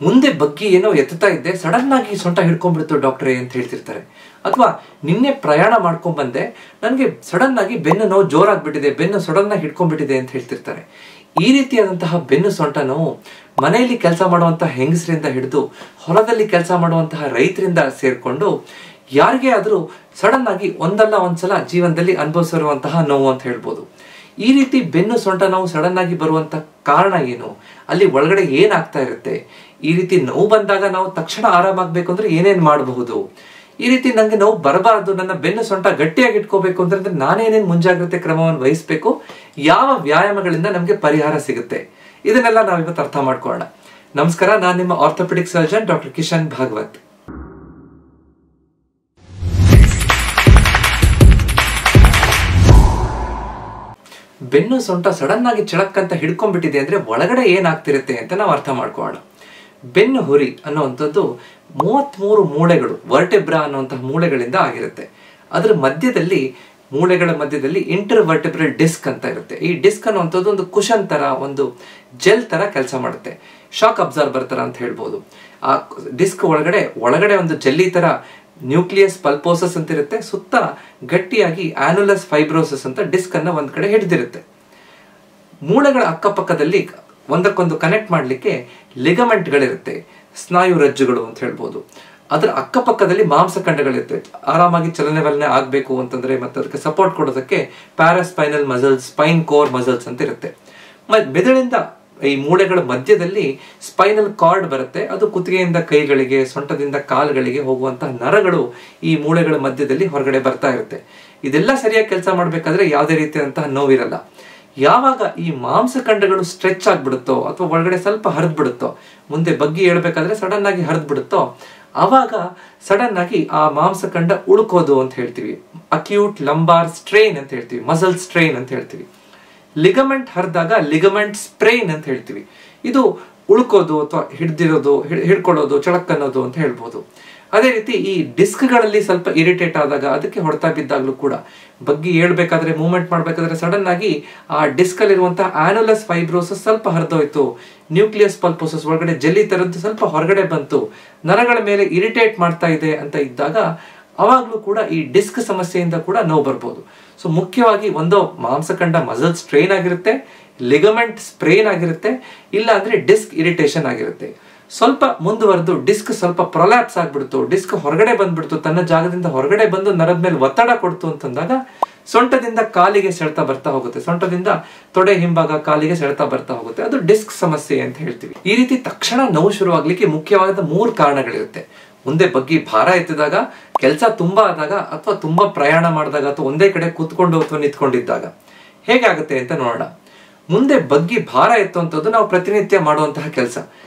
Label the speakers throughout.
Speaker 1: ಮುಂದೆ ಬಗ್ಗಿ ಏನೋ ಎತ್ತುತ್ತಾ ಇದ್ದೆ, ಸಡನ್ ಆಗಿ ಸೊಂಟ ಹಿಡ್ಕೊಂಡ್ಬಿಡ್ತು ಡಾಕ್ಟ್ರೇ ಅಂತ ಹೇಳ್ತಿರ್ತಾರೆ. ಅಥವಾ ನಿನ್ನೆ ಪ್ರಯಾಣ ಮಾಡ್ಕೊಂಡ್ ಬಂದೆ, ನನಗೆ ಸಡನ್ ಆಗಿ ಬೆನ್ನು ನೋವು ಜೋರಾಗ್ಬಿಟ್ಟಿದೆ, ಬೆನ್ನು ಸಡನ್ ಆಗಿ ಹಿಡ್ಕೊಂಡ್ಬಿಟ್ಟಿದೆ ಅಂತ ಹೇಳ್ತಿರ್ತಾರೆ. ಈ ರೀತಿಯಾದಂತಹ ಬೆನ್ನು ಸೊಂಟ ನೋವು ಮನೆಯಲ್ಲಿ ಕೆಲಸ ಮಾಡುವಂತಹ ಹೆಂಗಸರಿಂದ ಹಿಡಿದು ಹೊಲದಲ್ಲಿ ಕೆಲಸ ಮಾಡುವಂತಹ ರೈತರಿಂದ ಸೇರ್ಕೊಂಡು ಯಾರಿಗೇ ಆದ್ರೂ ಸಡನ್ ಆಗಿ ಒಂದಲ್ಲ ಒಂದ್ಸಲ ಜೀವನದಲ್ಲಿ ಅನುಭವಿಸಿರುವಂತಹ ನೋವು ಅಂತ ಹೇಳ್ಬೋದು. ಈ ರೀತಿ ಬೆನ್ನು ಸೊಂಟ ನೋವು ಸಡನ್ ಆಗಿ ಬರುವಂತ ಕಾರಣ ಏನು, ಅಲ್ಲಿ ಒಳಗಡೆ ಏನಾಗ್ತಾ ಇರುತ್ತೆ, ಈ ರೀತಿ ನೋವು ಬಂದಾಗ ನಾವು ತಕ್ಷಣ ಆರಾಮಾಗ್ಬೇಕು ಅಂದ್ರೆ ಏನೇನ್ ಮಾಡಬಹುದು, ಈ ರೀತಿ ನಂಗೆ ನೋವು ಬರಬಾರದು, ನನ್ನ ಬೆನ್ನು ಸೊಂಟ ಗಟ್ಟಿಯಾಗಿ ಇಟ್ಕೋಬೇಕು ಅಂದ್ರೆ ನಾನೇನೇನು ಮುಂಜಾಗ್ರತೆ ಕ್ರಮವನ್ನು ವಹಿಸಬೇಕು, ಯಾವ ವ್ಯಾಯಾಮಗಳಿಂದ ನಮ್ಗೆ ಪರಿಹಾರ ಸಿಗುತ್ತೆ, ಇದನ್ನೆಲ್ಲ ನಾವಿವತ್ತು ಅರ್ಥ ಮಾಡ್ಕೊಳ್ಳೋಣ. ನಮಸ್ಕಾರ, ನಾನು ನಿಮ್ಮ orthopaedic surgeon doctor Kishan Bhagwat. ಬೆನ್ನು ಸೊಂಟ ಸಡನ್ ಆಗಿ ಚಿಳಕ್ ಅಂತ ಹಿಡ್ಕೊಂಡ್ಬಿಟ್ಟಿದೆ ಅಂದ್ರೆ ಒಳಗಡೆ ಏನಾಗ್ತಿರುತ್ತೆ ಅಂತ ನಾವು ಅರ್ಥ ಮಾಡ್ಕೊಳ್ಳೋಣ. ಬೆನ್ನು ಹುರಿ ಅನ್ನುವಂಥದ್ದು 33 ಮೂಳೆಗಳು, ವರ್ಟೆಬ್ರಾ ಅನ್ನುವಂತಹ ಮೂಳೆಗಳಿಂದ ಆಗಿರುತ್ತೆ. ಅದರ ಮಧ್ಯದಲ್ಲಿ, ಮೂಳೆಗಳ ಮಧ್ಯದಲ್ಲಿ ಇಂಟರ್ ವರ್ಟೆಬ್ರಲ್ ಡಿಸ್ಕ್ ಅಂತ ಇರುತ್ತೆ. ಈ ಡಿಸ್ಕ್ ಅನ್ನುವಂಥದ್ದು ಒಂದು ಕುಶನ್ ತರ, ಒಂದು ಜೆಲ್ ತರ ಕೆಲಸ ಮಾಡುತ್ತೆ, ಶಾಕ್ ಅಬ್ಸಾರ್ಬರ್ ತರ ಅಂತ ಹೇಳ್ಬೋದು. ಆ ಡಿಸ್ಕ್ ಒಳಗಡೆ ಒಂದು ಜೆಲ್ಲಿ ತರ ನ್ಯೂಕ್ಲಿಯಸ್ ಪಲ್ಪೋಸಸ್ ಅಂತ ಇರುತ್ತೆ, ಸುತ್ತ ಗಟ್ಟಿಯಾಗಿ ಆನ್ಯುಲಸ್ ಫೈಬ್ರೋಸಸ್ ಅಂತ ಡಿಸ್ಕ್ ಅನ್ನ ಒಂದ್ ಕಡೆ ಹಿಡಿದಿರುತ್ತೆ. ಮೂಳೆಗಳ ಅಕ್ಕಪಕ್ಕದಲ್ಲಿ ಒಂದಕ್ಕೊಂದು ಕನೆಕ್ಟ್ ಮಾಡ್ಲಿಕ್ಕೆ ಲಿಗಮೆಂಟ್ಗಳಿರುತ್ತೆ, ಸ್ನಾಯು ರಜ್ಜುಗಳು ಅಂತ ಹೇಳ್ಬೋದು. ಅದರ ಅಕ್ಕಪಕ್ಕದಲ್ಲಿ ಮಾಂಸಖಂಡಗಳಿರುತ್ತೆ, ಆರಾಮಾಗಿ ಚಲನೆ ಆಗ್ಬೇಕು ಅಂತಂದ್ರೆ ಮತ್ತೆ ಅದಕ್ಕೆ ಸಪೋರ್ಟ್ ಕೊಡೋದಕ್ಕೆ paraspinal muscles, Spain core muscles ಅಂತ ಇರುತ್ತೆ. ಮೆದುಳಿಂದ ಈ ಮೂಳೆಗಳ ಮಧ್ಯದಲ್ಲಿ ಸ್ಪೈನಲ್ ಕಾರ್ಡ್ ಬರುತ್ತೆ, ಅದು ಕುತ್ತಿಗೆಯಿಂದ ಕೈಗಳಿಗೆ, ಸೊಂಟದಿಂದ ಕಾಲುಗಳಿಗೆ ಹೋಗುವಂತಹ ನರಗಳು ಈ ಮೂಳೆಗಳ ಮಧ್ಯದಲ್ಲಿ ಹೊರಗಡೆ ಬರ್ತಾ ಇರುತ್ತೆ. ಇದೆಲ್ಲ ಸರಿಯಾಗಿ ಕೆಲಸ ಮಾಡ್ಬೇಕಾದ್ರೆ ಯಾವುದೇ ರೀತಿಯಾದಂತಹ ನೋವಿರಲ್ಲ. ಯಾವಾಗ ಈ ಮಾಂಸಖಂಡಗಳು ಸ್ಟ್ರೆಚ್ ಆಗ್ಬಿಡುತ್ತೋ ಅಥವಾ ಒಳಗಡೆ ಸ್ವಲ್ಪ ಹರಿದ್ ಬಿಡುತ್ತೋ, ಮುಂದೆ ಬಗ್ಗಿ ಹೇಳ್ಬೇಕಾದ್ರೆ ಸಡನ್ ಆಗಿ ಹರಿದ್ ಬಿಡುತ್ತೋ, ಅವಾಗ ಸಡನ್ ಆಗಿ ಆ ಮಾಂಸಖಂಡ ಉಳ್ಕೋದು ಅಂತ ಹೇಳ್ತೀವಿ. ಅಕ್ಯೂಟ್ ಲಂಬಾರ್ ಸ್ಟ್ರೈನ್ ಅಂತ ಹೇಳ್ತೀವಿ, ಮಸಲ್ ಸ್ಟ್ರೈನ್ ಅಂತ ಹೇಳ್ತೀವಿ. ಲಿಗಮೆಂಟ್ ಹರಿದಾಗ ಲಿಗಮೆಂಟ್ ಸ್ಪ್ರೈನ್ ಅಂತ ಹೇಳ್ತೀವಿ. ಇದು ಉಳ್ಕೋದು ಅಥವಾ ಹಿಡ್ಕೊಳ್ಳೋದು, ಚಳಕ್ ಅನ್ನೋದು ಅಂತ ಹೇಳ್ಬೋದು. ಅದೇ ರೀತಿ ಈ ಡಿಸ್ಕ್ಗಳಲ್ಲಿ ಸ್ವಲ್ಪ ಇರಿಟೇಟ್ ಆದಾಗ, ಅದಕ್ಕೆ ಹೊಡೆತ ಬಿದ್ದಾಗ್ಲೂ ಕೂಡ ಬಗ್ಗಿ ಹೇಳ್ಬೇಕಾದ್ರೆ, ಮೂವ್ಮೆಂಟ್ ಮಾಡ್ಬೇಕಾದ್ರೆ ಸಡನ್ ಆಗಿ ಆ ಡಿಸ್ಕ್ ಅಲ್ಲಿರುವಂತಹ ಆನ್ಯುಲಸ್ ಫೈಬ್ರೋಸಸ್ ಸ್ವಲ್ಪ ಹರಿದೋಯ್ತು, ನ್ಯೂಕ್ಲಿಯಸ್ ಪಲ್ಪೋಸಸ್ ಒಳಗಡೆ ಜೆಲ್ಲಿ ತರದ್ದು ಸ್ವಲ್ಪ ಹೊರಗಡೆ ಬಂತು, ನರಗಳ ಮೇಲೆ ಇರಿಟೇಟ್ ಮಾಡ್ತಾ ಇದೆ ಅಂತ ಇದ್ದಾಗ ಅವಾಗ್ಲೂ ಕೂಡ ಈ ಡಿಸ್ಕ್ ಸಮಸ್ಯೆಯಿಂದ ಕೂಡ ನೋವು ಬರ್ಬೋದು. ಸೊ ಮುಖ್ಯವಾಗಿ ಒಂದು ಮಾಂಸಖಂಡ ಮಸಲ್ ಸ್ಟ್ರೈನ್ ಆಗಿರುತ್ತೆ, ಲಿಗಮೆಂಟ್ ಸ್ಪ್ರೈನ್ ಆಗಿರುತ್ತೆ, ಇಲ್ಲ ಅಂದ್ರೆ ಡಿಸ್ಕ್ ಇರಿಟೇಷನ್ ಆಗಿರುತ್ತೆ. ಸ್ವಲ್ಪ ಮುಂದುವರೆದು ಡಿಸ್ಕ್ ಸ್ವಲ್ಪ ಪ್ರೊಲ್ಯಾಪ್ಸ್ ಆಗ್ಬಿಡ್ತು, ಡಿಸ್ಕ್ ಹೊರಗಡೆ ಬಂದ್ಬಿಡ್ತು, ತನ್ನ ಜಾಗದಿಂದ ಹೊರಗಡೆ ಬಂದು ನರದ ಮೇಲೆ ಒತ್ತಡ ಕೊಡ್ತು ಅಂತಂದಾಗ ಸೊಂಟದಿಂದ ಕಾಲಿಗೆ ಸೆಳೆತ ಬರ್ತಾ ಹೋಗುತ್ತೆ, ಸೊಂಟದಿಂದ ತೊಡೆ ಹಿಂಭಾಗ ಕಾಲಿಗೆ ಸೆಳೆತ ಬರ್ತಾ ಹೋಗುತ್ತೆ, ಅದು ಡಿಸ್ಕ್ ಸಮಸ್ಯೆ ಅಂತ ಹೇಳ್ತೀವಿ. ಈ ರೀತಿ ತಕ್ಷಣ ನೋವು ಶುರುವಾಗ್ಲಿಕ್ಕೆ ಮುಖ್ಯವಾದ 3 ಕಾರಣಗಳಿರುತ್ತೆ. ಮುಂದೆ ಬಗ್ಗಿ ಭಾರ ಎತ್ತಿದಾಗ, ಕೆಲಸ ತುಂಬಾ ಆದಾಗ, ಅಥವಾ ತುಂಬಾ ಪ್ರಯಾಣ ಮಾಡಿದಾಗ, ಅಥವಾ ಒಂದೇ ಕಡೆ ಕೂತ್ಕೊಂಡು ಅಥವಾ ನಿಂತ್ಕೊಂಡಿದ್ದಾಗ ಹೇಗಾಗುತ್ತೆ ಅಂತ ನೋಡೋಣ. ಮುಂದೆ ಬಗ್ಗಿ ಭಾರ ಎತ್ತುವಂಥದ್ದು ನಾವು ಪ್ರತಿನಿತ್ಯ ಮಾಡುವಂತಹ ಕೆಲಸ.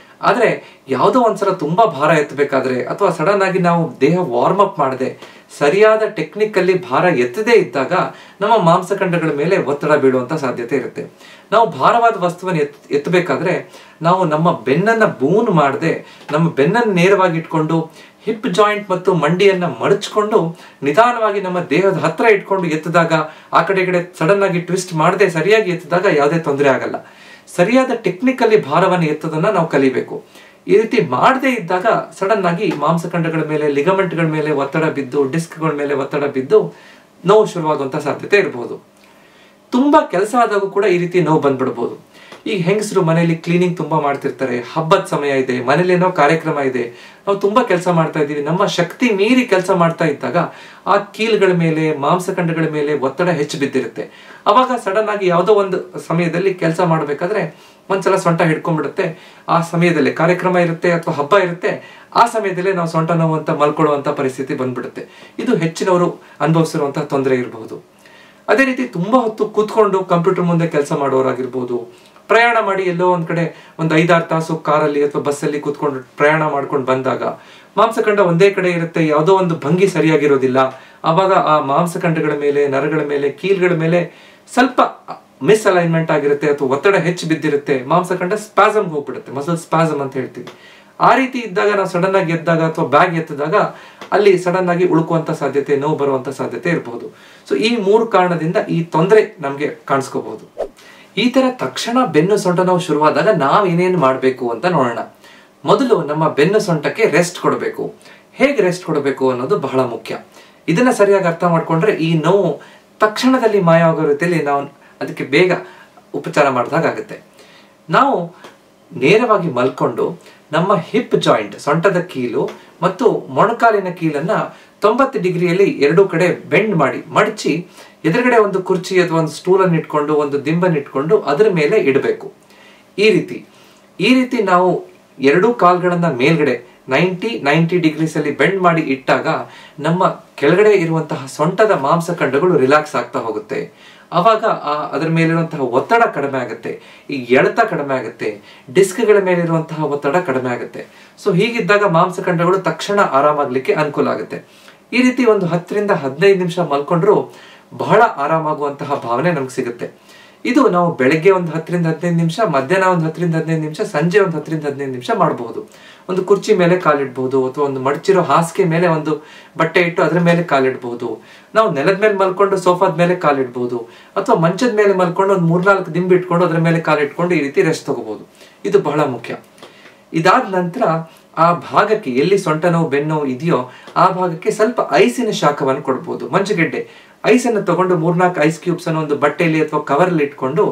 Speaker 1: ಆದ್ರೆ ಯಾವುದೋ ಒಂದ್ಸಲ ತುಂಬಾ ಭಾರ ಎತ್ತಬೇಕಾದ್ರೆ, ಅಥವಾ ಸಡನ್ ಆಗಿ ನಾವು ದೇಹ ವಾರ್ಮ್ ಅಪ್ ಮಾಡದೆ ಸರಿಯಾದ ಟೆಕ್ನಿಕ್ ಅಲ್ಲಿ ಭಾರ ಎತ್ತದೇ ಇದ್ದಾಗ ನಮ್ಮ ಮಾಂಸಖಂಡಗಳ ಮೇಲೆ ಒತ್ತಡ ಬೀಳುವಂತ ಸಾಧ್ಯತೆ ಇರುತ್ತೆ. ನಾವು ಭಾರವಾದ ವಸ್ತುವನ್ನು ಎತ್ತಬೇಕಾದ್ರೆ ನಾವು ನಮ್ಮ ಬೆನ್ನನ್ನ ಬೂನ್ ಮಾಡದೆ, ನಮ್ಮ ಬೆನ್ನನ್ನು ನೇರವಾಗಿ ಇಟ್ಕೊಂಡು, ಹಿಪ್ ಜಾಯಿಂಟ್ ಮತ್ತು ಮಂಡಿಯನ್ನ ಮಡಚ್ಕೊಂಡು ನಿಧಾನವಾಗಿ ನಮ್ಮ ದೇಹದ ಹತ್ರ ಇಟ್ಕೊಂಡು ಎತ್ತಿದಾಗ, ಆ ಕಡೆ ಈ ಕಡೆ ಸಡನ್ ಆಗಿ ಟ್ವಿಸ್ಟ್ ಮಾಡದೆ ಸರಿಯಾಗಿ ಎತ್ತಿದಾಗ ಯಾವುದೇ ತೊಂದರೆ ಆಗಲ್ಲ. ಸರಿಯಾದ ಟೆಕ್ನಿಕಲ್ಲಿ ಭಾರವನ್ನು ಎತ್ತೋದನ್ನ ನಾವು ಕಲಿಬೇಕು. ಈ ರೀತಿ ಮಾಡದೇ ಇದ್ದಾಗ ಸಡನ್ ಆಗಿ ಮಾಂಸಖಂಡಗಳ ಮೇಲೆ, ಲಿಗಮೆಂಟ್ಗಳ ಮೇಲೆ ಒತ್ತಡ ಬಿದ್ದು, ಡಿಸ್ಕ್ಗಳ ಮೇಲೆ ಒತ್ತಡ ಬಿದ್ದು ನೋವು ಶುರುವಾಗುವಂತ ಸಾಧ್ಯತೆ ಇರಬಹುದು. ತುಂಬಾ ಕೆಲಸ ಆದಾಗೂ ಕೂಡ ಈ ರೀತಿ ನೋವು ಬಂದ್ಬಿಡ್ಬೋದು. ಈಗ ಹೆಂಗಸರು ಮನೆಯಲ್ಲಿ ಕ್ಲೀನಿಂಗ್ ತುಂಬಾ ಮಾಡ್ತಿರ್ತಾರೆ, ಹಬ್ಬದ ಸಮಯ ಇದೆ, ಮನೇಲಿ ಏನೋ ಕಾರ್ಯಕ್ರಮ ಇದೆ, ನಾವು ತುಂಬಾ ಕೆಲಸ ಮಾಡ್ತಾ ಇದ್ದೀವಿ, ನಮ್ಮ ಶಕ್ತಿ ಮೀರಿ ಕೆಲಸ ಮಾಡ್ತಾ ಇದ್ದಾಗ ಆ ಕೀಲುಗಳ ಮೇಲೆ, ಮಾಂಸಖಂಡಗಳ ಮೇಲೆ ಒತ್ತಡ ಹೆಚ್ಚು ಬಿದ್ದಿರುತ್ತೆ. ಅವಾಗ ಸಡನ್ ಆಗಿ ಯಾವುದೋ ಒಂದು ಸಮಯದಲ್ಲಿ ಕೆಲಸ ಮಾಡ್ಬೇಕಾದ್ರೆ ಒಂದ್ಸಲ ಸೊಂಟ ಹಿಡ್ಕೊಂಡ್ಬಿಡುತ್ತೆ. ಆ ಸಮಯದಲ್ಲಿ ಕಾರ್ಯಕ್ರಮ ಇರುತ್ತೆ ಅಥವಾ ಹಬ್ಬ ಇರುತ್ತೆ, ಆ ಸಮಯದಲ್ಲೇ ನಾವು ಸೊಂಟ ನೋವು ಅಂತ ಮಲ್ಕೊಳ್ಳುವಂತ ಪರಿಸ್ಥಿತಿ ಬಂದ್ಬಿಡುತ್ತೆ. ಇದು ಹೆಚ್ಚಿನವರು ಅನುಭವಿಸಿರುವಂತಹ ತೊಂದರೆ ಇರಬಹುದು. ಅದೇ ರೀತಿ ತುಂಬಾ ಹೊತ್ತು ಕೂತ್ಕೊಂಡು ಕಂಪ್ಯೂಟರ್ ಮುಂದೆ ಕೆಲಸ ಮಾಡೋರಾಗಿರ್ಬೋದು, ಪ್ರಯಾಣ ಮಾಡಿ ಎಲ್ಲೋ ಒಂದ್ ಕಡೆ ಒಂದು 5-6 ತಾಸು ಕಾರಲ್ಲಿ ಅಥವಾ ಬಸ್ಸಲ್ಲಿ ಕೂತ್ಕೊಂಡು ಪ್ರಯಾಣ ಮಾಡ್ಕೊಂಡು ಬಂದಾಗ ಮಾಂಸಖಂಡ ಒಂದೇ ಕಡೆ ಇರುತ್ತೆ, ಯಾವುದೋ ಒಂದು ಭಂಗಿ ಸರಿಯಾಗಿರೋದಿಲ್ಲ. ಆವಾಗ ಆ ಮಾಂಸಖಂಡಗಳ ಮೇಲೆ, ನರಗಳ ಮೇಲೆ, ಕೀಲ್ಗಳ ಮೇಲೆ ಸ್ವಲ್ಪ ಮಿಸ್ ಅಲೈನ್ಮೆಂಟ್ ಆಗಿರುತ್ತೆ ಅಥವಾ ಒತ್ತಡ ಹೆಚ್ಚು ಬಿದ್ದಿರುತ್ತೆ, ಮಾಂಸಖಂಡ ಸ್ಪಾಸಮ್ ಹೋಗ್ಬಿಡುತ್ತೆ, ಮಸಲ್ ಸ್ಪಾಸಮ್ ಅಂತ ಹೇಳ್ತೀವಿ. ಆ ರೀತಿ ಇದ್ದಾಗ ನಾವು ಸಡನ್ ಆಗಿ ಎದ್ದಾಗ ಅಥವಾ ಬ್ಯಾಗ್ ಎತ್ತಿದಾಗ ಅಲ್ಲಿ ಸಡನ್ ಆಗಿ ಉಳ್ಕುವಂತ ಸಾಧ್ಯತೆ, ನೋವು ಬರುವಂತ ಸಾಧ್ಯತೆ ಇರಬಹುದು. ಸೊ ಈ 3 ಕಾರಣದಿಂದ ಈ ತೊಂದರೆ ನಮ್ಗೆ ಕಾಣಿಸ್ಕೋಬಹುದು. ಈ ತರ ತಕ್ಷಣ ಬೆನ್ನು ಸೊಂಟ ನೋವು ಶುರುವಾದಾಗ ನಾವ್ ಏನೇನು ಮಾಡ್ಬೇಕು ಅಂತ ನೋಡೋಣ. ಮೊದಲು ನಮ್ಮ ಬೆನ್ನು ಸೊಂಟಕ್ಕೆ ರೆಸ್ಟ್ ಕೊಡಬೇಕು. ಹೇಗೆ ರೆಸ್ಟ್ ಕೊಡಬೇಕು ಅನ್ನೋದು ಬಹಳ ಮುಖ್ಯ. ಇದನ್ನ ಸರಿಯಾಗಿ ಅರ್ಥ ಮಾಡ್ಕೊಂಡ್ರೆ ಈ ನೋವು ತಕ್ಷಣದಲ್ಲಿ ಮಾಯ ಆಗೋ ರೀತಿಯಲ್ಲಿ ನಾವು ಅದಕ್ಕೆ ಬೇಗ ಉಪಚಾರ ಮಾಡಿದಾಗುತ್ತೆ. ನಾವು ನೇರವಾಗಿ ಮಲ್ಕೊಂಡು ನಮ್ಮ ಹಿಪ್ ಜಾಯಿಂಟ್, ಸೊಂಟದ ಕೀಲು ಮತ್ತು ಮೊಣಕಾಲಿನ ಕೀಲನ್ನ 90 ಡಿಗ್ರಿಯಲ್ಲಿ ಎರಡೂ ಕಡೆ ಬೆಂಡ್ ಮಾಡಿ ಮಡಚಿ ಎದುರುಗಡೆ ಒಂದು ಕುರ್ಚಿ ಅಥವಾ ಒಂದು ಸ್ಟೂಲನ್ನು ಇಟ್ಕೊಂಡು ಒಂದು ದಿಂಬನ್ನು ಇಟ್ಕೊಂಡು ಅದರ ಮೇಲೆ ಇಡಬೇಕು. ಈ ರೀತಿ ನಾವು ಎರಡೂ ಕಾಲ್ಗಳನ್ನ ಮೇಲ್ಗಡೆ 90 ಡಿಗ್ರೀಸ್ ಅಲ್ಲಿ ಬೆಂಡ್ ಮಾಡಿ ಇಟ್ಟಾಗ ನಮ್ಮ ಕೆಳಗಡೆ ಇರುವಂತಹ ಸೊಂಟದ ಮಾಂಸಖಂಡಗಳು ರಿಲ್ಯಾಕ್ಸ್ ಆಗ್ತಾ ಹೋಗುತ್ತೆ. ಅವಾಗ ಅದರ ಮೇಲಿರುವಂತಹ ಒತ್ತಡ ಕಡಿಮೆ ಆಗುತ್ತೆ, ಈ ಎಳೆತ ಕಡಿಮೆ ಆಗುತ್ತೆ, ಡಿಸ್ಕ್ಗಳ ಮೇಲಿರುವಂತಹ ಒತ್ತಡ ಕಡಿಮೆ ಆಗುತ್ತೆ. ಸೊ ಹೀಗಿದ್ದಾಗ ಮಾಂಸಖಂಡಗಳು ತಕ್ಷಣ ಆರಾಮಾಗ್ಲಿಕ್ಕೆ ಅನುಕೂಲ ಆಗುತ್ತೆ. ಈ ರೀತಿ ಒಂದು 10 ರಿಂದ 15 ನಿಮಿಷ ಮಲ್ಕೊಂಡ್ರು ಬಹಳ ಆರಾಮಾಗುವಂತಹ ಭಾವನೆ ನಮ್ಗೆ ಸಿಗುತ್ತೆ. ಇದು ನಾವು ಬೆಳಗ್ಗೆ ಒಂದು 10 ರಿಂದ 15 ನಿಮಿಷ, ಮಧ್ಯಾಹ್ನ ಒಂದು 10 ರಿಂದ 15 ನಿಮಿಷ, ಸಂಜೆ ಒಂದು 10 ರಿಂದ 15 ನಿಮಿಷ ಮಾಡಬಹುದು. ಒಂದು ಕುರ್ಚಿ ಮೇಲೆ ಕಾಲಿಡ್ಬಹುದು, ಅಥವಾ ಒಂದು ಮಡಚಿರೋ ಹಾಸಿಗೆ ಮೇಲೆ ಒಂದು ಬಟ್ಟೆ ಇಟ್ಟು ಅದರ ಮೇಲೆ ಕಾಲಿಡ್ಬಹುದು. ನಾವು ನೆಲದ ಮೇಲೆ ಮಲ್ಕೊಂಡು ಸೋಫಾದ ಮೇಲೆ ಕಾಲಿಡ್ಬಹುದು, ಅಥವಾ ಮಂಚದ ಮೇಲೆ ಮಲ್ಕೊಂಡು ಒಂದು 3-4 ದಿಂಬು ಇಟ್ಕೊಂಡು ಅದರ ಮೇಲೆ ಕಾಲಿಟ್ಕೊಂಡು ಈ ರೀತಿ ರೆಸ್ಟ್ ತಗೋಬಹುದು. ಇದು ಬಹಳ ಮುಖ್ಯ. ಇದಾದ ನಂತರ ಆ ಭಾಗಕ್ಕೆ ಎಲ್ಲಿ ಸೊಂಟ ನೋವು ಬೆನ್ನು ನೋವು ಇದೆಯೋ ಆ ಭಾಗಕ್ಕೆ ಸ್ವಲ್ಪ ಐಸಿನ ಶಾಖವನ್ನು ಕೊಡ್ಬೋದು. ಮಂಜುಗೆಡ್ಡೆ ಐಸನ್ನು ತಗೊಂಡು 3-4 ಐಸ್ ಕ್ಯೂಬ್ಸ್ ಅನ್ನು ಒಂದು ಬಟ್ಟೆಯಲ್ಲಿ ಅಥವಾ ಕವರಲ್ಲಿ ಇಟ್ಕೊಂಡು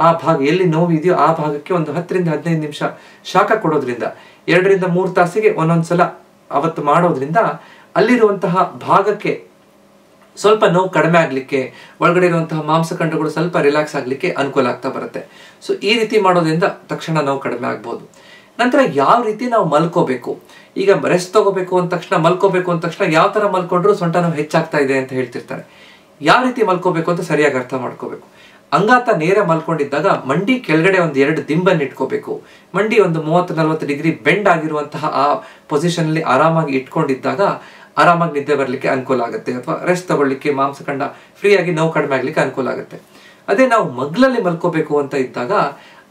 Speaker 1: ಆ ಭಾಗ ಎಲ್ಲಿ ನೋವು ಇದೆಯೋ ಆ ಭಾಗಕ್ಕೆ ಒಂದು 10 ರಿಂದ 15 ನಿಮಿಷ ಶಾಖ ಕೊಡೋದ್ರಿಂದ 2 ರಿಂದ 3 ತಾಸಿಗೆ ಒಂದೊಂದ್ಸಲ ಅವತ್ತು ಮಾಡೋದ್ರಿಂದ ಅಲ್ಲಿರುವಂತಹ ಭಾಗಕ್ಕೆ ಸ್ವಲ್ಪ ನೋವು ಕಡಿಮೆ ಆಗ್ಲಿಕ್ಕೆ, ಒಳಗಡೆ ಇರುವಂತಹ ಮಾಂಸಖಂಡಗಳು ಸ್ವಲ್ಪ ರಿಲ್ಯಾಕ್ಸ್ ಆಗ್ಲಿಕ್ಕೆ ಅನುಕೂಲ ಆಗ್ತಾ ಬರುತ್ತೆ. ಸೊ ಈ ರೀತಿ ಮಾಡೋದ್ರಿಂದ ತಕ್ಷಣ ನೋವು ಕಡಿಮೆ ಆಗ್ಬೋದು. ನಂತರ ಯಾವ ರೀತಿ ನಾವು ಮಲ್ಕೋಬೇಕು, ಈಗ ರೆಸ್ಟ್ ತಗೋಬೇಕು ಅಂದ ತಕ್ಷಣ, ಮಲ್ಕೋಬೇಕು ಅಂದ ತಕ್ಷಣ ಯಾವ ತರ ಮಲ್ಕೊಂಡ್ರು ಸೊಂಟ ನೋವು ಹೆಚ್ಚಾಗ್ತಾ ಇದೆ ಅಂತ ಹೇಳ್ತಿರ್ತಾರೆ. ಯಾವ ರೀತಿ ಮಲ್ಕೋಬೇಕು ಅಂತ ಸರಿಯಾಗಿ ಅರ್ಥ ಮಾಡ್ಕೋಬೇಕು. ಅಂಗಾತ ನೇರ ಮಲ್ಕೊಂಡಿದ್ದಾಗ ಮಂಡಿ ಕೆಳಗಡೆ ಒಂದು 2 ದಿಂಬನ್ನು ಇಟ್ಕೋಬೇಕು. ಮಂಡಿ ಒಂದು 30-40 ಡಿಗ್ರಿ ಬೆಂಡ್ ಆಗಿರುವಂತಹ ಆ ಪೊಸಿಷನ್ ಅಲ್ಲಿ ಆರಾಮಾಗಿ ಇಟ್ಕೊಂಡಿದ್ದಾಗ ಆರಾಮಾಗಿ ನಿದ್ದೆ ಬರ್ಲಿಕ್ಕೆ ಅನುಕೂಲ ಆಗುತ್ತೆ, ಅಥವಾ ರೆಸ್ಟ್ ತಗೊಳ್ಳಿಕ್ಕೆ, ಮಾಂಸಖಂಡ ಫ್ರೀ ಆಗಿ ನೋವು ಕಡಿಮೆ ಆಗ್ಲಿಕ್ಕೆ ಅನುಕೂಲ ಆಗುತ್ತೆ. ಅದೇ ನಾವು ಮಗ್ಲಲ್ಲಿ ಮಲ್ಕೋಬೇಕು ಅಂತ ಇದ್ದಾಗ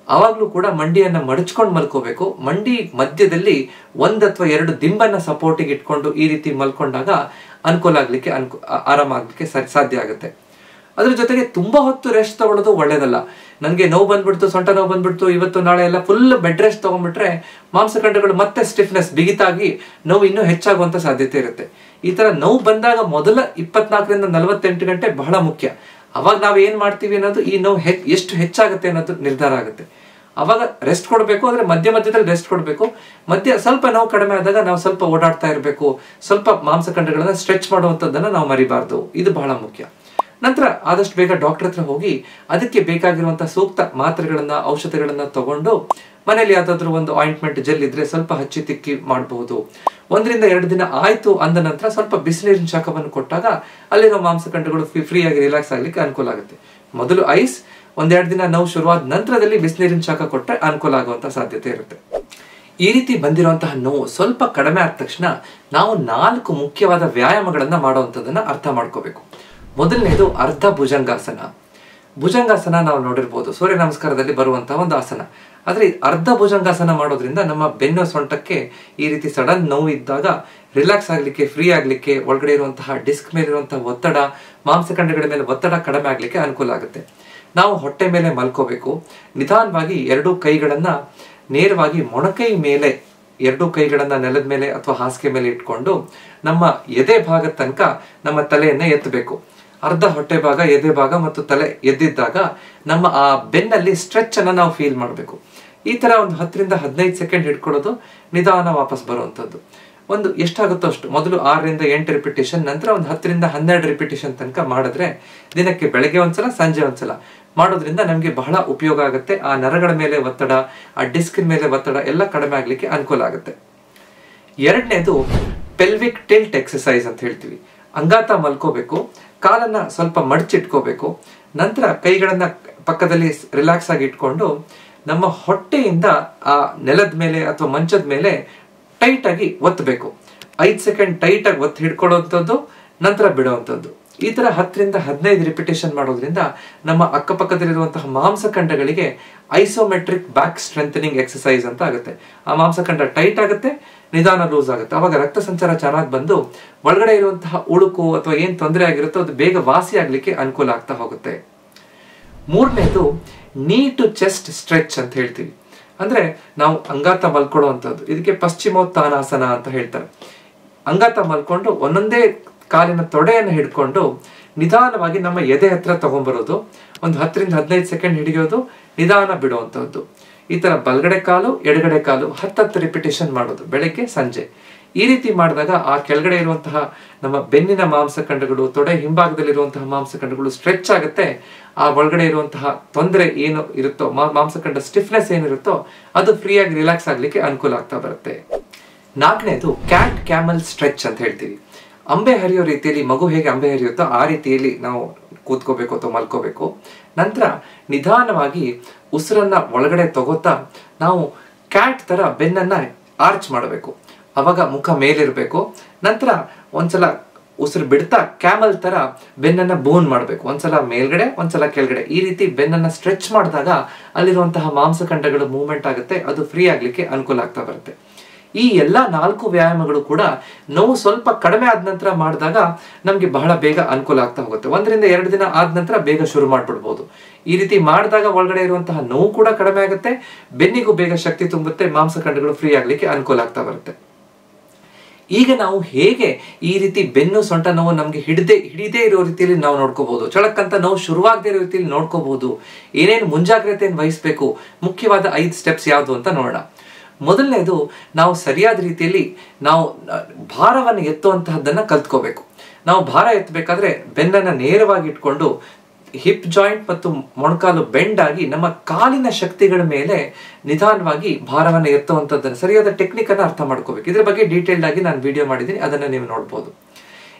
Speaker 1: ಆವಾಗ್ಲೂ ಕೂಡ ಮಂಡಿಯನ್ನ ಮಡಚ್ಕೊಂಡು ಮಲ್ಕೋಬೇಕು. ಮಂಡಿ ಮಧ್ಯದಲ್ಲಿ 1 ಅಥವಾ 2 ದಿಂಬನ್ನ ಸಪೋರ್ಟಿಗೆ ಇಟ್ಕೊಂಡು ಈ ರೀತಿ ಮಲ್ಕೊಂಡಾಗ ಅನುಕೂಲ ಆಗ್ಲಿಕ್ಕೆ ಆರಾಮಾಗ್ಲಿಕ್ಕೆ ಸಾಧ್ಯ ಆಗುತ್ತೆ. ಅದ್ರ ಜೊತೆಗೆ ತುಂಬಾ ಹೊತ್ತು ರೆಸ್ಟ್ ತಗೊಳ್ಳೋದು ಒಳ್ಳೇದಲ್ಲ. ನನಗೆ ನೋವು ಬಂದ್ಬಿಡ್ತು, ಸೊಂಟ ನೋವು ಬಂದ್ಬಿಡ್ತು, ಇವತ್ತು ನಾಳೆ ಎಲ್ಲ ಫುಲ್ ಬೆಡ್ ರೆಸ್ಟ್ ತಗೊಂಡ್ಬಿಟ್ರೆ ಮಾಂಸಖಂಡಗಳು ಮತ್ತೆ ಸ್ಟಿಫ್ನೆಸ್ ಬಿಗಿತಾಗಿ ನೋವು ಇನ್ನೂ ಹೆಚ್ಚಾಗುವಂತ ಸಾಧ್ಯತೆ ಇರುತ್ತೆ. ಈ ತರ ನೋವು ಬಂದಾಗ ಮೊದಲ 24 ರಿಂದ 48 ಗಂಟೆ ಬಹಳ ಮುಖ್ಯ. ಅವಾಗ ನಾವ್ ಏನ್ ಮಾಡ್ತೀವಿ ಅನ್ನೋದು ಈ ನೋವು ಎಷ್ಟು ಹೆಚ್ಚಾಗುತ್ತೆ ಅನ್ನೋದು ನಿರ್ಧಾರ ಆಗುತ್ತೆ. ಅವಾಗ ರೆಸ್ಟ್ ಕೊಡಬೇಕು, ಅಂದ್ರೆ ಮಧ್ಯದಲ್ಲಿ ರೆಸ್ಟ್ ಕೊಡಬೇಕು. ಸ್ವಲ್ಪ ನೋವು ಕಡಿಮೆ ಆದಾಗ ನಾವು ಸ್ವಲ್ಪ ಓಡಾಡ್ತಾ ಇರಬೇಕು, ಸ್ವಲ್ಪ ಮಾಂಸಖಂಡಗಳನ್ನ ಸ್ಟ್ರೆಚ್ ಮಾಡುವಂತದ್ದನ್ನ ನಾವು ಮರಿಬಾರ್ದು. ಇದು ಬಹಳ ಮುಖ್ಯ. ನಂತರ ಆದಷ್ಟು ಬೇಗ ಡಾಕ್ಟರ್ ಹತ್ರ ಹೋಗಿ ಅದಕ್ಕೆ ಬೇಕಾಗಿರುವಂತಹ ಸೂಕ್ತ ಮಾತ್ರೆಗಳನ್ನ, ಔಷಧಿಗಳನ್ನ ತಗೊಂಡು ಮನೇಲಿ ಯಾವ್ದಾದ್ರು ಒಂದು ಆಯಿಂಟ್ಮೆಂಟ್ ಜೆಲ್ ಇದ್ರೆ ಸ್ವಲ್ಪ ಹಚ್ಚಿ ತಿಕ್ಕಿ ಮಾಡಬಹುದು. 1 ರಿಂದ 2 ದಿನ ಆಯ್ತು ಅಂದ ನಂತರ ಸ್ವಲ್ಪ ಬಿಸಿನೀರಿನ ಶಾಖವನ್ನು ಕೊಟ್ಟಾಗ ಅಲ್ಲಿರೋ ಮಾಂಸಖಂಡಗಳು ಫ್ರೀ ಆಗಿ ರಿಲ್ಯಾಕ್ಸ್ ಆಗ್ಲಿಕ್ಕೆ ಅನುಕೂಲ ಆಗುತ್ತೆ. ಮೊದಲು ಐಸ್, 1-2 ದಿನ ನೋವು ಶುರುವಾದ ನಂತರದಲ್ಲಿ ಬಿಸಿನೀರಿನ ಶಾಖ ಕೊಟ್ಟರೆ ಅನುಕೂಲ ಆಗುವಂತ ಸಾಧ್ಯತೆ ಇರುತ್ತೆ. ಈ ರೀತಿ ಬಂದಿರುವಂತಹ ನೋವು ಸ್ವಲ್ಪ ಕಡಿಮೆ ಆದ ತಕ್ಷಣ ನಾವು 4 ಮುಖ್ಯವಾದ ವ್ಯಾಯಾಮಗಳನ್ನ ಮಾಡುವಂತದನ್ನ ಅರ್ಥ ಮಾಡ್ಕೋಬೇಕು. ಮೊದಲನೇದು ಅರ್ಧ ಭುಜಂಗಾಸನ. ಭುಜಂಗಾಸನ ನಾವು ನೋಡಿರ್ಬೋದು, ಸೂರ್ಯ ನಮಸ್ಕಾರದಲ್ಲಿ ಬರುವಂತಹ ಒಂದು ಆಸನ. ಆದ್ರೆ ಅರ್ಧ ಭುಜಂಗಾಸನ ಮಾಡೋದ್ರಿಂದ ನಮ್ಮ ಬೆನ್ನು ಸೊಂಟಕ್ಕೆ ಈ ರೀತಿ ಸಡನ್ ನೋವು ಇದ್ದಾಗ ರಿಲ್ಯಾಕ್ಸ್ ಆಗ್ಲಿಕ್ಕೆ, ಫ್ರೀ ಆಗ್ಲಿಕ್ಕೆ, ಒಳಗಡೆ ಇರುವಂತಹ ಡಿಸ್ಕ್ ಮೇಲಿರುವಂತಹ ಒತ್ತಡ, ಮಾಂಸಖಂಡಗಳ ಮೇಲೆ ಒತ್ತಡ ಕಡಿಮೆ ಆಗ್ಲಿಕ್ಕೆ ಅನುಕೂಲ ಆಗುತ್ತೆ. ನಾವು ಹೊಟ್ಟೆ ಮೇಲೆ ಮಲ್ಕೋಬೇಕು. ನಿಧಾನವಾಗಿ 2 ಕೈಗಳನ್ನ ನೇರವಾಗಿ ಮೊಣಕೈ ಮೇಲೆ, 2 ಕೈಗಳನ್ನ ನೆಲದ ಮೇಲೆ ಅಥವಾ ಹಾಸಿಗೆ ಮೇಲೆ ಇಟ್ಕೊಂಡು ನಮ್ಮ ಎದೆ ಭಾಗದ ತನಕ ನಮ್ಮ ತಲೆಯನ್ನ ಎತ್ತಬೇಕು. ಅರ್ಧ ಹೊಟ್ಟೆ ಭಾಗ, ಎದೆ ಭಾಗ ಮತ್ತು ತಲೆ ಎದ್ದಿದ್ದಾಗ ನಮ್ಮ ಆ ಬೆನ್ನಲ್ಲಿ ಸ್ಟ್ರೆಚ್ ಅನ್ನ ನಾವು ಫೀಲ್ ಮಾಡಬೇಕು. ಈ ತರ ಒಂದು 10 ರಿಂದ 15 ಸೆಕೆಂಡ್ ಹಿಡ್ಕೊಳ್ಳೋದು, ನಿಧಾನ ವಾಪಸ್ ಬರುವಂತದ್ದು. ಒಂದು ಎಷ್ಟಾಗುತ್ತೋ ಅಷ್ಟು, ಮೊದಲು 6 ರಿಂದ 8 ರಿಪಿಟೇಷನ್, ನಂತರ ಒಂದು 10 ರಿಂದ 12 ರಿಪಿಟೇಷನ್ ತನಕ ಮಾಡಿದ್ರೆ ದಿನಕ್ಕೆ ಬೆಳಗ್ಗೆ ಒಂದ್ಸಲ, ಸಂಜೆ ಒಂದ್ಸಲ ಮಾಡೋದ್ರಿಂದ ನಮ್ಗೆ ಬಹಳ ಉಪಯೋಗ ಆಗುತ್ತೆ. ಆ ನರಗಳ ಮೇಲೆ ಒತ್ತಡ, ಆ ಡಿಸ್ಕ್ ಮೇಲೆ ಒತ್ತಡ ಎಲ್ಲ ಕಡಿಮೆ ಆಗ್ಲಿಕ್ಕೆ ಅನುಕೂಲ ಆಗುತ್ತೆ. ಎರಡನೇದು ಪೆಲ್ವಿಕ್ ಟಿಲ್ಟ್ ಎಕ್ಸರ್ಸೈಸ್ ಅಂತ ಹೇಳ್ತೀವಿ. ಅಂಗಾತ ಮಲ್ಕೋಬೇಕು, ಕಾಲನ್ನ ಸ್ವಲ್ಪ ಮಡಚಿಟ್ಕೋಬೇಕು. ನಂತರ ಕೈಗಳನ್ನ ಪಕ್ಕದಲ್ಲಿ ರಿಲ್ಯಾಕ್ಸ್ ಆಗಿ ಇಟ್ಕೊಂಡು ನಮ್ಮ ಹೊಟ್ಟೆಯಿಂದ ಆ ನೆಲದ ಮೇಲೆ ಅಥವಾ ಮಂಚದ ಮೇಲೆ ಟೈಟ್ ಆಗಿ ಒತ್ತಬೇಕು. 5 ಸೆಕೆಂಡ್ ಟೈಟ್ ಆಗಿ ಒತ್ತಿ ಹಿಡ್ಕೊಳ್ಳುವಂಥದ್ದು, ನಂತರ ಬಿಡುವಂಥದ್ದು. ಈ ತರ 10 ರಿಂದ 15 ರಿಪಿಟೇಷನ್ ಮಾಡೋದ್ರಿಂದ ನಮ್ಮ ಅಕ್ಕಪಕ್ಕದಲ್ಲಿರುವಂತಹ ಮಾಂಸಖಂಡಗಳಿಗೆ ಐಸೋಮೆಟ್ರಿಕ್ ಬ್ಯಾಕ್ ಸ್ಟ್ರೆಂಥನಿಂಗ್ ಎಕ್ಸರ್ಸೈಸ್ ಅಂತ ಆಗುತ್ತೆ. ಆ ಮಾಂಸಖಂಡ ಟೈಟ್ ಆಗುತ್ತೆ, ನಿಧಾನ ಲೂಸ್ ಆಗುತ್ತೆ. ಅವಾಗ ರಕ್ತ ಸಂಚಾರ ಚೆನ್ನಾಗಿ ಬಂದು ಒಳಗಡೆ ಇರುವಂತಹ ಉಳುಕು ಅಥವಾ ಏನ್ ತೊಂದರೆ ಆಗಿರುತ್ತೋ ಅದು ಬೇಗ ವಾಸಿ ಆಗ್ಲಿಕ್ಕೆ ಅನುಕೂಲ ಆಗ್ತಾ ಹೋಗುತ್ತೆ. ಮೂರನೇದು ನೀ ಟು ಚೆಸ್ಟ್ ಸ್ಟ್ರೆಚ್ ಅಂತ ಹೇಳ್ತೀವಿ. ಅಂದ್ರೆ ನಾವು ಅಂಗಾತ ಮಲ್ಕೊಳ್ಳುವಂಥದ್ದು. ಇದಕ್ಕೆ ಪಶ್ಚಿಮೋತ್ತಾನಾಸನ ಅಂತ ಹೇಳ್ತಾರೆ. ಅಂಗಾತ ಮಲ್ಕೊಂಡು ಒಂದೊಂದೇ ಕಾಲಿನ ತೊಡೆಯನ್ನು ಹಿಡ್ಕೊಂಡು ನಿಧಾನವಾಗಿ ನಮ್ಮ ಎದೆ ಹತ್ರ ತಗೊಂಡ್ಬರೋದು, ಒಂದು 10 ರಿಂದ 15 ಸೆಕೆಂಡ್ ಹಿಡಿಯೋದು, ನಿಧಾನ ಬಿಡುವಂಥದ್ದು. ಈ ತರ ಬಲಗಡೆ ಕಾಲು ಎಡಗಡೆ ಕಾಲು 10 ರಿಪಿಟೇಷನ್ ಮಾಡೋದು ಬೆಳಗ್ಗೆ ಸಂಜೆ. ಈ ರೀತಿ ಮಾಡಿದಾಗ ಆ ಕೆಳಗಡೆ ಇರುವಂತಹ ನಮ್ಮ ಬೆನ್ನಿನ ಮಾಂಸಖಂಡಗಳು, ತೊಡೆ ಹಿಂಭಾಗದಲ್ಲಿರುವಂತಹ ಮಾಂಸಖಂಡಗಳು ಸ್ಟ್ರೆಚ್ ಆಗುತ್ತೆ. ಆ ಒಳಗಡೆ ಇರುವಂತಹ ತೊಂದರೆ ಏನು ಇರುತ್ತೋ, ಮಾಂಸಖಂಡ ಸ್ಟಿಫ್ನೆಸ್ ಏನಿರುತ್ತೋ ಅದು ಫ್ರೀಯಾಗಿ ರಿಲ್ಯಾಕ್ಸ್ ಆಗ್ಲಿಕ್ಕೆ ಅನುಕೂಲ ಆಗ್ತಾ ಬರುತ್ತೆ. 4ನೇದು ಕ್ಯಾಟ್ ಕ್ಯಾಮಲ್ ಸ್ಟ್ರೆಚ್ ಅಂತ ಹೇಳ್ತೀವಿ. ಅಂಬೆ ಹರಿಯೋ ರೀತಿಯಲ್ಲಿ, ಮಗು ಹೇಗೆ ಅಂಬೆ ಹರಿಯುತ್ತೋ ಆ ರೀತಿಯಲ್ಲಿ ನಾವು ಕೂತ್ಕೋಬೇಕು ಅಥವಾ ಮಲ್ಕೋಬೇಕು. ನಂತರ ನಿಧಾನವಾಗಿ ಉಸಿರನ್ನ ಒಳಗಡೆ ತಗೋತಾ ನಾವು ಕ್ಯಾಟ್ ತರ ಬೆನ್ನನ್ನ ಆರ್ಚ್ ಮಾಡಬೇಕು. ಅವಾಗ ಮುಖ ಮೇಲಿರ್ಬೇಕು. ನಂತರ ಒಂದ್ಸಲ ಉಸಿರು ಬಿಡ್ತಾ ಕ್ಯಾಮಲ್ ತರ ಬೆನ್ನನ್ನ ಬೋನ್ ಮಾಡಬೇಕು. ಒಂದ್ಸಲ ಮೇಲ್ಗಡೆ ಒಂದ್ಸಲ ಕೆಳಗಡೆ. ಈ ರೀತಿ ಬೆನ್ನನ್ನ ಸ್ಟ್ರೆಚ್ ಮಾಡಿದಾಗ ಅಲ್ಲಿರುವಂತಹ ಮಾಂಸಖಂಡಗಳು ಮೂವ್ಮೆಂಟ್ ಆಗುತ್ತೆ. ಅದು ಫ್ರೀ ಆಗ್ಲಿಕ್ಕೆ ಅನುಕೂಲ ಆಗ್ತಾ ಬರುತ್ತೆ. ಈ ಎಲ್ಲಾ 4 ವ್ಯಾಯಾಮಗಳು ಕೂಡ ನೋವು ಸ್ವಲ್ಪ ಕಡಿಮೆ ಆದ ನಂತರ ಮಾಡಿದಾಗ ನಮ್ಗೆ ಬಹಳ ಬೇಗ ಅನುಕೂಲ ಆಗ್ತಾ ಹೋಗುತ್ತೆ. 1 ರಿಂದ 2 ದಿನ ಆದ ನಂತರ ಬೇಗ ಶುರು ಮಾಡ್ಬಿಡ್ಬೋದು. ಈ ರೀತಿ ಮಾಡಿದಾಗ ಒಳಗಡೆ ಇರುವಂತಹ ನೋವು ಕೂಡ ಕಡಿಮೆ ಆಗುತ್ತೆ, ಬೆನ್ನಿಗೂ ಬೇಗ ಶಕ್ತಿ ತುಂಬುತ್ತೆ, ಮಾಂಸಖಂಡಗಳು ಫ್ರೀ ಆಗ್ಲಿಕ್ಕೆ ಅನುಕೂಲ ಆಗ್ತಾ ಬರುತ್ತೆ. ಈಗ ನಾವು ಹೇಗೆ ಈ ರೀತಿ ಬೆನ್ನು ಸೊಂಟ ನೋವು ನಮ್ಗೆ ಹಿಡಿದೇ ಇರೋ ರೀತಿಯಲ್ಲಿ ನಾವು ನೋಡ್ಕೋಬಹುದು, ಚಳಕ್ಕಂತ ನೋವು ಶುರುವಾಗದೇ ಇರೋ ರೀತಿಯಲ್ಲಿ ನೋಡ್ಕೋಬಹುದು, ಏನೇನು ಮುಂಜಾಗ್ರತೆಯನ್ನು ವಹಿಸಬೇಕು, ಮುಖ್ಯವಾದ 5 ಸ್ಟೆಪ್ಸ್ ಯಾವುದು ಅಂತ ನೋಡೋಣ. ಮೊದಲನೇದು, ನಾವು ಸರಿಯಾದ ರೀತಿಯಲ್ಲಿ ನಾವು ಭಾರವನ್ನು ಎತ್ತುವಂತಹದ್ದನ್ನ ಕಲ್ತ್ಕೋಬೇಕು. ನಾವು ಭಾರ ಎತ್ತಬೇಕಾದ್ರೆ ಬೆನ್ನನ್ನ ನೇರವಾಗಿ ಇಟ್ಕೊಂಡು ಹಿಪ್ ಜಾಯಿಂಟ್ ಮತ್ತು ಮೊಣಕಾಲು ಬೆಂಡ್ ಆಗಿ ನಮ್ಮ ಕಾಲಿನ ಶಕ್ತಿಗಳ ಮೇಲೆ ನಿಧಾನವಾಗಿ ಭಾರವನ್ನು ಎತ್ತುವಂತದ್ದನ್ನು ಸರಿಯಾದ ಟೆಕ್ನಿಕ್ ಅನ್ನ ಅರ್ಥ ಮಾಡ್ಕೋಬೇಕು. ಇದ್ರ ಬಗ್ಗೆ ಡೀಟೇಲ್ಡ್ ಆಗಿ ನಾನು ವಿಡಿಯೋ ಮಾಡಿದ್ದೀನಿ, ಅದನ್ನ ನೀವು ನೋಡ್ಬೋದು.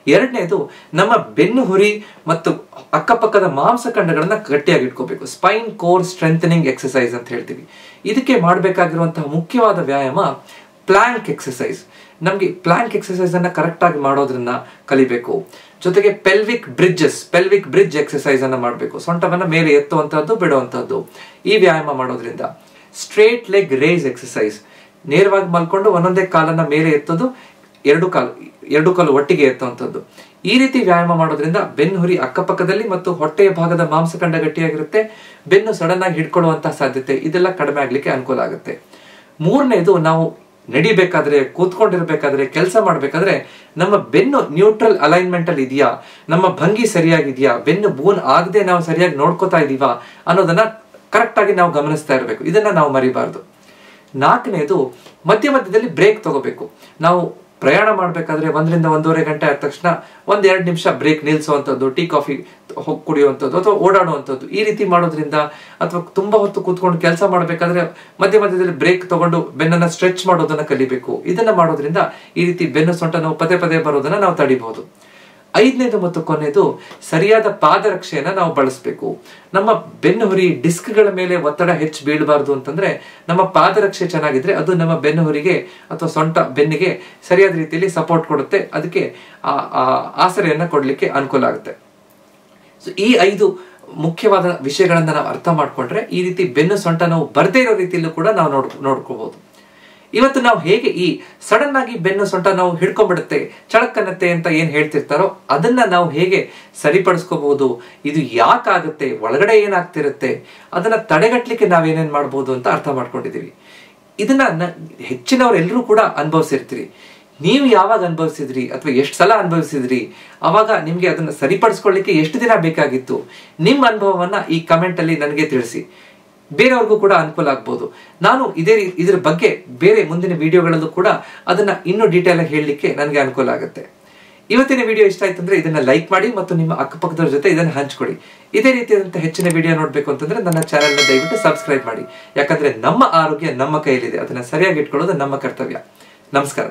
Speaker 1: 2ನೇದು, ನಮ್ಮ ಬೆನ್ನು ಹುರಿ ಮತ್ತು ಅಕ್ಕಪಕ್ಕದ ಮಾಂಸಖಂಡಗಳನ್ನ ಗಟ್ಟಿಯಾಗಿ ಇಟ್ಕೋಬೇಕು. ಸ್ಪೈನ್ ಕೋರ್ ಸ್ಟ್ರೆಂಥನಿಂಗ್ ಎಕ್ಸರ್ಸೈಸ್ ಅಂತ ಹೇಳ್ತೀವಿ. ಇದಕ್ಕೆ ಮಾಡಬೇಕಾಗಿರುವಂತಹ ಮುಖ್ಯವಾದ ವ್ಯಾಯಾಮ ಪ್ಲಾಂಕ್ ಎಕ್ಸರ್ಸೈಸ್. ನಮ್ಗೆ ಪ್ಲಾಂಕ್ ಎಕ್ಸರ್ಸೈಸ್ ಅನ್ನ ಕರೆಕ್ಟ್ ಆಗಿ ಮಾಡೋದ್ರನ್ನ ಕಲಿಬೇಕು. ಜೊತೆಗೆ ಪೆಲ್ವಿಕ್ ಬ್ರಿಡ್ಜ್ ಎಕ್ಸರ್ಸೈಸ್ ಅನ್ನ ಮಾಡಬೇಕು. ಸೊಂಟವನ್ನ ಮೇಲೆ ಎತ್ತುವಂತಹದ್ದು ಬಿಡುವಂತಹದ್ದು. ಈ ವ್ಯಾಯಾಮ ಮಾಡೋದ್ರಿಂದ ಸ್ಟ್ರೇಟ್ ಲೆಗ್ ರೇಸ್ ಎಕ್ಸರ್ಸೈಸ್. ನೇರವಾಗಿ ಮಲ್ಕೊಂಡು ಒಂದೊಂದೇ ಕಾಲನ್ನ ಮೇಲೆ ಎತ್ತೋದು, ಎರಡು ಕಾಲು ಒಟ್ಟಿಗೆ ಎತ್ತುವಂಥದ್ದು. ಈ ರೀತಿ ವ್ಯಾಯಾಮ ಮಾಡೋದ್ರಿಂದ ಬೆನ್ನು ಹುರಿ ಅಕ್ಕಪಕ್ಕದಲ್ಲಿ ಮತ್ತು ಹೊಟ್ಟೆಯ ಭಾಗದ ಮಾಂಸಖಂಡ ಗಟ್ಟಿಯಾಗಿರುತ್ತೆ. ಬೆನ್ನು ಸಡನ್ ಆಗಿ ಹಿಡ್ಕೊಳ್ಳುವಂತಹ ಸಾಧ್ಯತೆ ಇದೆಲ್ಲ ಕಡಿಮೆ ಆಗ್ಲಿಕ್ಕೆ ಅನುಕೂಲ ಆಗುತ್ತೆ. 3ನೇದು, ನಾವು ನಡಿಬೇಕಾದ್ರೆ, ಕೂತ್ಕೊಂಡಿರ್ಬೇಕಾದ್ರೆ, ಕೆಲಸ ಮಾಡ್ಬೇಕಾದ್ರೆ ನಮ್ಮ ಬೆನ್ನು ನ್ಯೂಟ್ರಲ್ ಅಲೈನ್ಮೆಂಟ್ ಅಲ್ಲಿ ಇದೆಯಾ, ನಮ್ಮ ಭಂಗಿ ಸರಿಯಾಗಿದೆಯಾ, ಬೆನ್ನು ಬೋನ್ ಆಗದೆ ನಾವು ಸರಿಯಾಗಿ ನೋಡ್ಕೋತಾ ಇದೀವಾ ಅನ್ನೋದನ್ನ ಕರೆಕ್ಟ್ ಆಗಿ ನಾವು ಗಮನಿಸ್ತಾ ಇರಬೇಕು. ಇದನ್ನ ನಾವು ಮರಿಬಾರ್ದು. 4ನೇದು, ಮಧ್ಯದಲ್ಲಿ ಬ್ರೇಕ್ ತಗೋಬೇಕು. ನಾವು ಪ್ರಯಾಣ ಮಾಡ್ಬೇಕಾದ್ರೆ 1 ರಿಂದ 1.5 ಗಂಟೆ ಆದ ತಕ್ಷಣ 1-2 ನಿಮಿಷ ಬ್ರೇಕ್ ನಿಲ್ಸುವಂಥದ್ದು, ಟೀ ಕಾಫಿ ಕುಡಿಯುವಂಥದ್ದು ಅಥವಾ ಓಡಾಡುವಂಥದ್ದು. ಈ ರೀತಿ ಮಾಡೋದ್ರಿಂದ, ಅಥವಾ ತುಂಬಾ ಹೊತ್ತು ಕೂತ್ಕೊಂಡು ಕೆಲಸ ಮಾಡ್ಬೇಕಾದ್ರೆ ಮಧ್ಯದಲ್ಲಿ ಬ್ರೇಕ್ ತಗೊಂಡು ಬೆನ್ನನ್ನ ಸ್ಟ್ರೆಚ್ ಮಾಡೋದನ್ನ ಕಲಿಬೇಕು. ಇದನ್ನ ಮಾಡೋದ್ರಿಂದ ಈ ರೀತಿ ಬೆನ್ನು ಸೊಂಟ ನೋವು ಪದೇ ಬರೋದನ್ನ ನಾವು ತಡಿಬಹುದು. 5ನೇದು ಮತ್ತು ಕೊನೆಯದು, ಸರಿಯಾದ ಪಾದರಕ್ಷೆಯನ್ನ ನಾವು ಬಳಸಬೇಕು. ನಮ್ಮ ಬೆನ್ನು ಹುರಿ ಡಿಸ್ಕ್ಗಳ ಮೇಲೆ ಒತ್ತಡ ಹೆಚ್ಚು ಬೀಳಬಾರ್ದು ಅಂತಂದ್ರೆ ನಮ್ಮ ಪಾದರಕ್ಷೆ ಚೆನ್ನಾಗಿದ್ರೆ ಅದು ನಮ್ಮ ಬೆನ್ನು ಹುರಿಗೆ ಅಥವಾ ಸೊಂಟ ಬೆನ್ನಿಗೆ ಸರಿಯಾದ ರೀತಿಯಲ್ಲಿ ಸಪೋರ್ಟ್ ಕೊಡುತ್ತೆ. ಅದಕ್ಕೆ ಆಸರೆಯನ್ನ ಕೊಡ್ಲಿಕ್ಕೆ ಅನುಕೂಲ ಆಗುತ್ತೆ. ಈ 5 ಮುಖ್ಯವಾದ ವಿಷಯಗಳನ್ನ ನಾವು ಅರ್ಥ ಮಾಡ್ಕೊಂಡ್ರೆ ಈ ರೀತಿ ಬೆನ್ನು ಸೊಂಟ ನೋವು ಬರ್ದೇ ಇರೋ ರೀತಿಯಲ್ಲೂ ಕೂಡ ನಾವು ನೋಡ್ಕೋಬಹುದು. ಇವತ್ತು ನಾವು ಹೇಗೆ ಈ ಸಡನ್ ಆಗಿ ಬೆನ್ನು ಸೊಂಟ ನಾವು ಹಿಡ್ಕೊಂಡ್ಬಿಡುತ್ತೆ, ಚಳಕ್ಕನ್ನತ್ತೆ ಅಂತ ಏನ್ ಹೇಳ್ತಿರ್ತಾರೋ ಅದನ್ನ ನಾವು ಹೇಗೆ ಸರಿಪಡಿಸ್ಕೋಬಹುದು, ಇದು ಯಾಕಾಗುತ್ತೆ, ಒಳಗಡೆ ಏನಾಗ್ತಿರುತ್ತೆ, ಅದನ್ನ ತಡೆಗಟ್ಲಿಕ್ಕೆ ನಾವೇನೇನ್ ಮಾಡ್ಬೋದು ಅಂತ ಅರ್ಥ ಮಾಡ್ಕೊಂಡಿದೀವಿ. ಇದನ್ನ ಹೆಚ್ಚಿನವರೆಲ್ಲರೂ ಕೂಡ ಅನುಭವಿಸಿರ್ತೀರಿ. ನೀವು ಯಾವಾಗ ಅನುಭವಿಸಿದ್ರಿ ಅಥವಾ ಎಷ್ಟು ಸಲ ಅನುಭವಿಸಿದ್ರಿ, ಅವಾಗ ನಿಮ್ಗೆ ಅದನ್ನ ಸರಿಪಡಿಸ್ಕೊಳ್ಳಿಕ್ಕೆ ಎಷ್ಟು ದಿನ ಬೇಕಾಗಿತ್ತು, ನಿಮ್ಮ ಅನುಭವವನ್ನ ಈ ಕಮೆಂಟ್ ಅಲ್ಲಿ ನನಗೆ ತಿಳಿಸಿ. ಬೇರೆಯವ್ರಿಗೂ ಕೂಡ ಅನುಕೂಲ ಆಗ್ಬೋದು. ನಾನು ಇದ್ರ ಬಗ್ಗೆ ಬೇರೆ ಮುಂದಿನ ವಿಡಿಯೋಗಳಲ್ಲೂ ಕೂಡ ಅದನ್ನ ಇನ್ನೂ ಡೀಟೇಲ್ ಆಗಿ ಹೇಳಲಿಕ್ಕೆ ನನಗೆ ಅನುಕೂಲ ಆಗುತ್ತೆ. ಇವತ್ತಿನ ವಿಡಿಯೋ ಇಷ್ಟ ಆಯ್ತು ಅಂದ್ರೆ ಇದನ್ನ ಲೈಕ್ ಮಾಡಿ ಮತ್ತು ನಿಮ್ಮ ಅಕ್ಕಪಕ್ಕದವ್ರ ಜೊತೆ ಇದನ್ನ ಹಂಚ್ಕೊಡಿ. ಇದೇ ರೀತಿಯಾದಂತಹ ಹೆಚ್ಚಿನ ವಿಡಿಯೋ ನೋಡ್ಬೇಕು ಅಂತಂದ್ರೆ ನನ್ನ ಚಾನೆಲ್ ನ ದಯವಿಟ್ಟು ಸಬ್ಸ್ಕ್ರೈಬ್ ಮಾಡಿ. ಯಾಕಂದ್ರೆ ನಮ್ಮ ಆರೋಗ್ಯ ನಮ್ಮ ಕೈಯಲ್ಲಿದೆ, ಅದನ್ನ ಸರಿಯಾಗಿ ಇಟ್ಕೊಳ್ಳೋದು ನಮ್ಮ ಕರ್ತವ್ಯ. ನಮಸ್ಕಾರ.